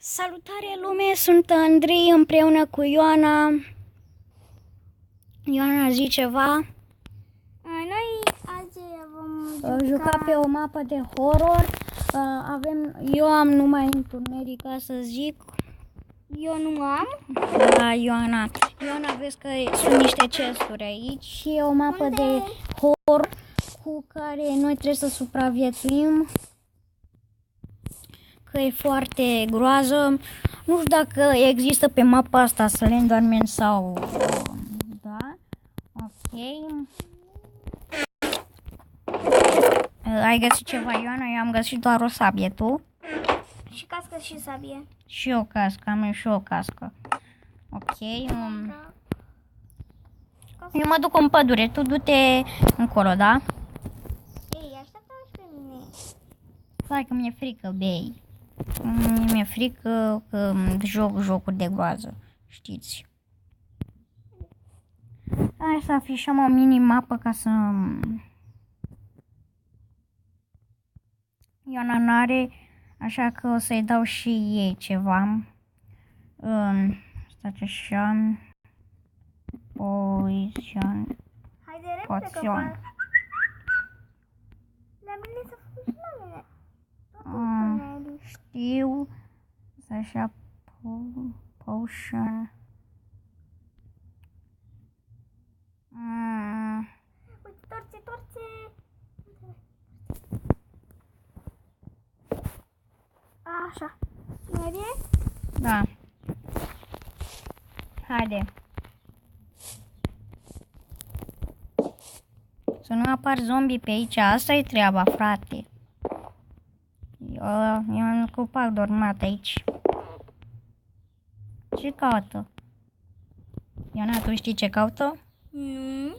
Salutare lume, sunt Andrei împreună cu Ioana. Ioana, zi ceva. Noi azi vom Juca pe o mapă de horror. Eu am numai întuneric, ca să zic. Eu nu am. Da, Ioana, vezi că sunt niște chesturi aici și e o mapă Unde? de horror cu care noi trebuie să supraviețuim. Că e foarte groază. Nu știu dacă există pe mapa asta Slenderman sau... Da. Ok. Ai găsit ceva, Ioana? Eu am găsit doar o sabie, tu? Și cască și sabie. Și o cască, am și o cască. Ok. Eu mă duc în pădure, tu du-te încolo, da? Ei, așteaptă-mă și pe mine. Stai că mi-e frică, bei. Mi-e frică că joc jocuri de groază, știți. Hai să afișăm o mini-mapă ca să... Ioana n-are, așa că o să-i dau și ei ceva. Stați așa... Poison... Hai de repede că Poțion. La mine să făcut și la mine. Știu... Așa... Potion... Uite, torțe. Așa. Merge? Da. Haide. Să nu apar zombie pe aici. Asta e treaba, frate. Eu am copac dormat aici. Ce caută? Ioana, tu știi ce caută? Nu.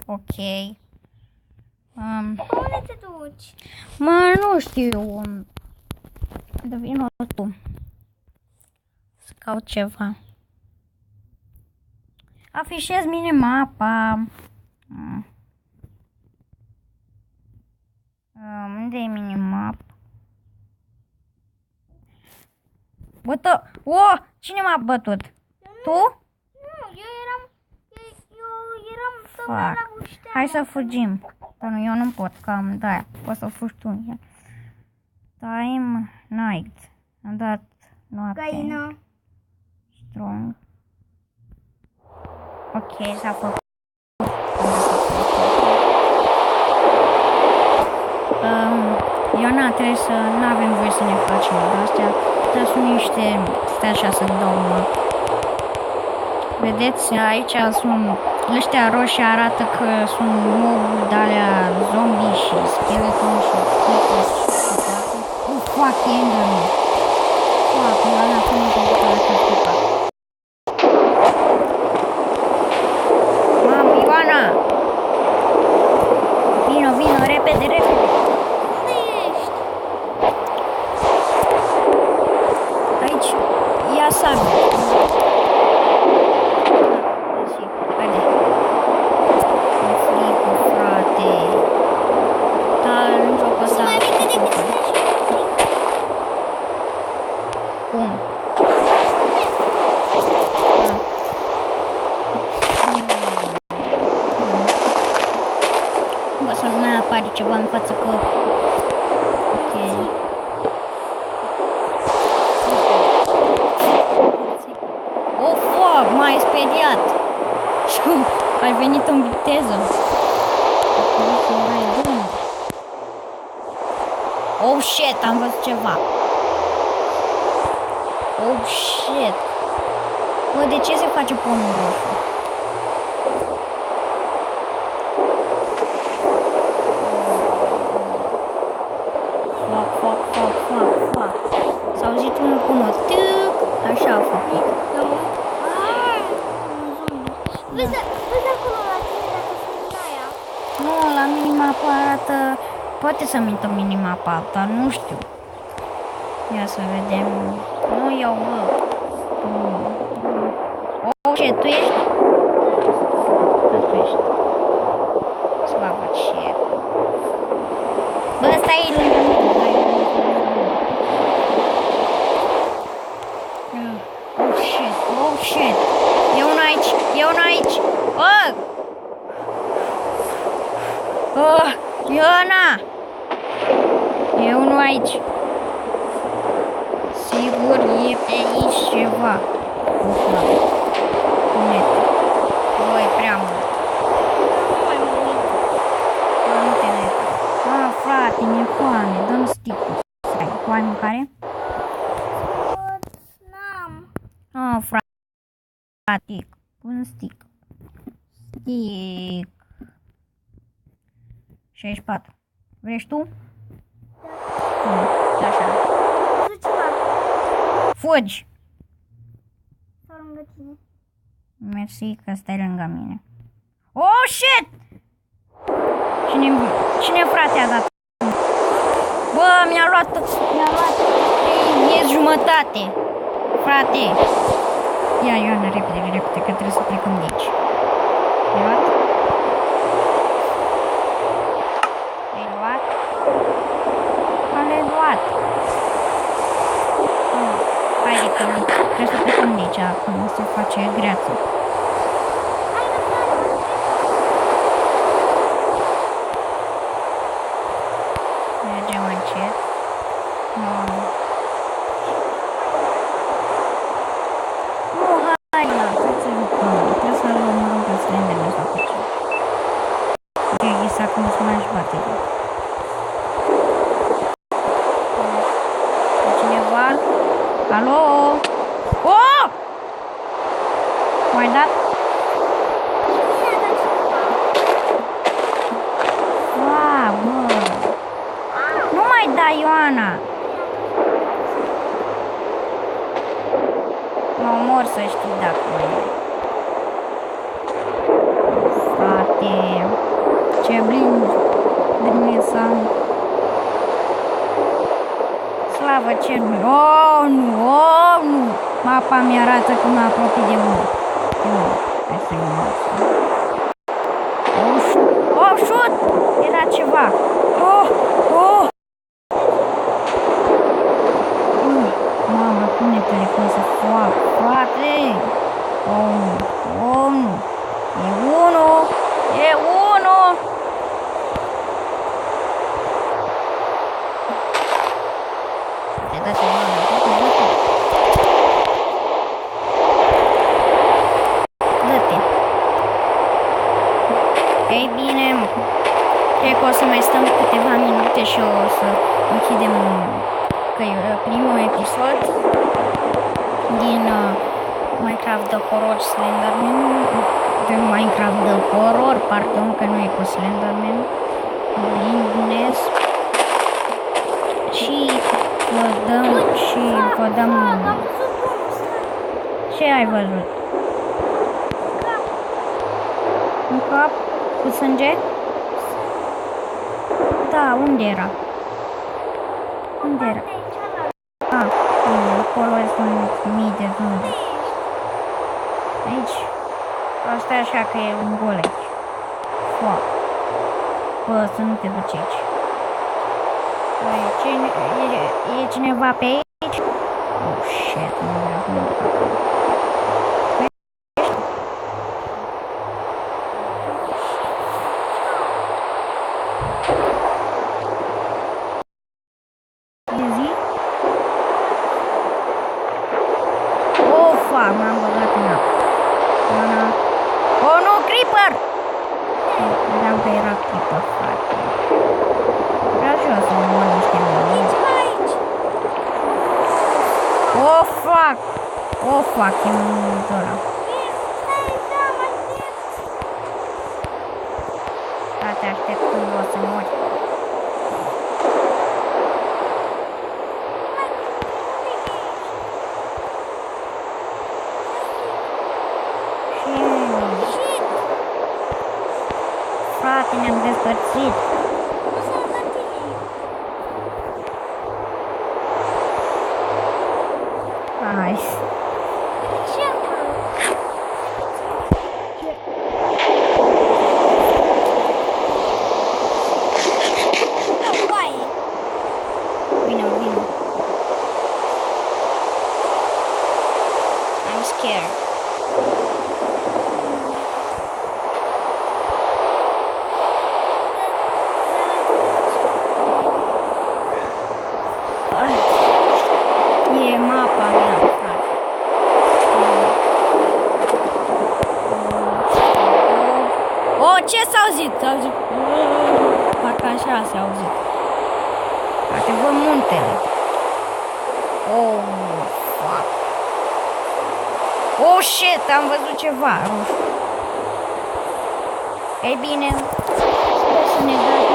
Ok. Unde te duci? Nu știu. Devin tu. Să caut ceva. Afișez minimapa. Unde e minimap? Bătă! Cine m-a bătut? Tu? Nu, eu eram Fuck. la guștea. Hai să fugim. Dar nu, eu nu pot, că am de-aia. Poți să fugi tu. Time, night. Am dat noapte. Găină. Strong. Ok, s-a făcut. Ioana, trebuie să nu avem voie să ne facem de-astea. Dar sunt niște... Stai așa să dau mă. Vedeți, aici sunt... Ăștia roșii arată că sunt moburi de-alea zombie și skeleton și creeper și toate. Fuck, Enderman. Fuck, Ioana, până să duc la asta scupa. Mamă, Ioana! Vino, repede. Unde ești? Aici, ia sabie. Haide. Mi-e frică, frate. Dar în jocul ăsta... Mai repede. Cum? Bă, să nu mai apare ceva în față că... Ok. Oh, fuck, m-ai speriat. Și ai venit în viteză. Oh, shit, am văzut ceva. Oh, shit. Bă, de ce se face pomul roșu? Fuck. S-a auzit unul cu un tâc. Așa a făcut. Vezi acolo la tine dacă sunt în aia. Nu, la minimapa arată... Poate să mintă minimapa, dar nu știu. Ia să vedem. Nu eu, bă. Oh, ce, tu ești? Da, tu ești. Slavă cer. Bă, stai lângă mine. Ioana! E unul aici. Sigur e pe aici ceva. Ufla. Net. Bă, e prea mult. Nu te net. Ah, frate, mi-e foame. Dă-mi stick-ul. Stai, cu ai mâncare? N-am. Ah, frate. Pun stick. Stick. 64. Vrei tu? Așa. Să ceva. Fugi! Stau lângă tine. Mersi că stai lângă mine. Oh, shit! Cine frate a dat? Bă, mi-a luat... E jumătate. Frate. Ia, Ioana, repede, că trebuie să plecăm de aici. Ai luat? Ai luat? L-ai luat. Haide că trebuie să plecăm de aici acum, se face greață. Mergem încet. Nu, hai, trebuie să jucăm. Trebuie să luăm mărul pe slendele sau pe ce. Ok, ghisa cum să mai aș bate. Cineva? Alo? Oh! M-ai dat? Wow, bă! Nu mai da, Ioana! Mă omor să știi dacă mai e. Frate! Ce blin să am! Slavă cerului! Oh, nu! Oh, nu! Mapa mi-arată că mă apropii de unul. Hai să-i mulțumesc. Oh, shoot! Oh, shoot! Era ceva! Oh! Oh! Mamă, tunetele cum se fac, frate! Oh, nu! Oh, nu! E unul! E unul! Dă-te, Ioana, dă-te! Dă-te! Ei bine, cred că o să mai stăm câteva minute și o să închidem primul episod din Minecraft The Horror Slenderman. De Minecraft The Horror, partea 1, că nu e cu Slenderman. Blindness. Și vă dăm ce ai văzut? Un cap cu sânge? Da, unde era? Unde era? Acolo sunt mii de zone. Aici? Asta e așa că e un gol aici. Foc. Bă, să nu te duci aici. E cineva pe aici? Oh, shit, nu vreau să mă duc acolo. M-am băgat în apă. Oh, nu, creeper! Credeam că era creeper, frate. Vreau și eu să mă mor niște mâini. Oh, fuck! Oh, fuck, e un ăla. Frate, aștept când o să mori. Frate, ne-am despărțit. Hai. Vino. I'm scared. apa mea, frate. Oh, ce s-a auzit? S-a auzit. Parcă așa s-a auzit. Poate văd muntele. Oh, fuck. Oh, shit, am văzut ceva roșu. Ei bine, sper să ne dea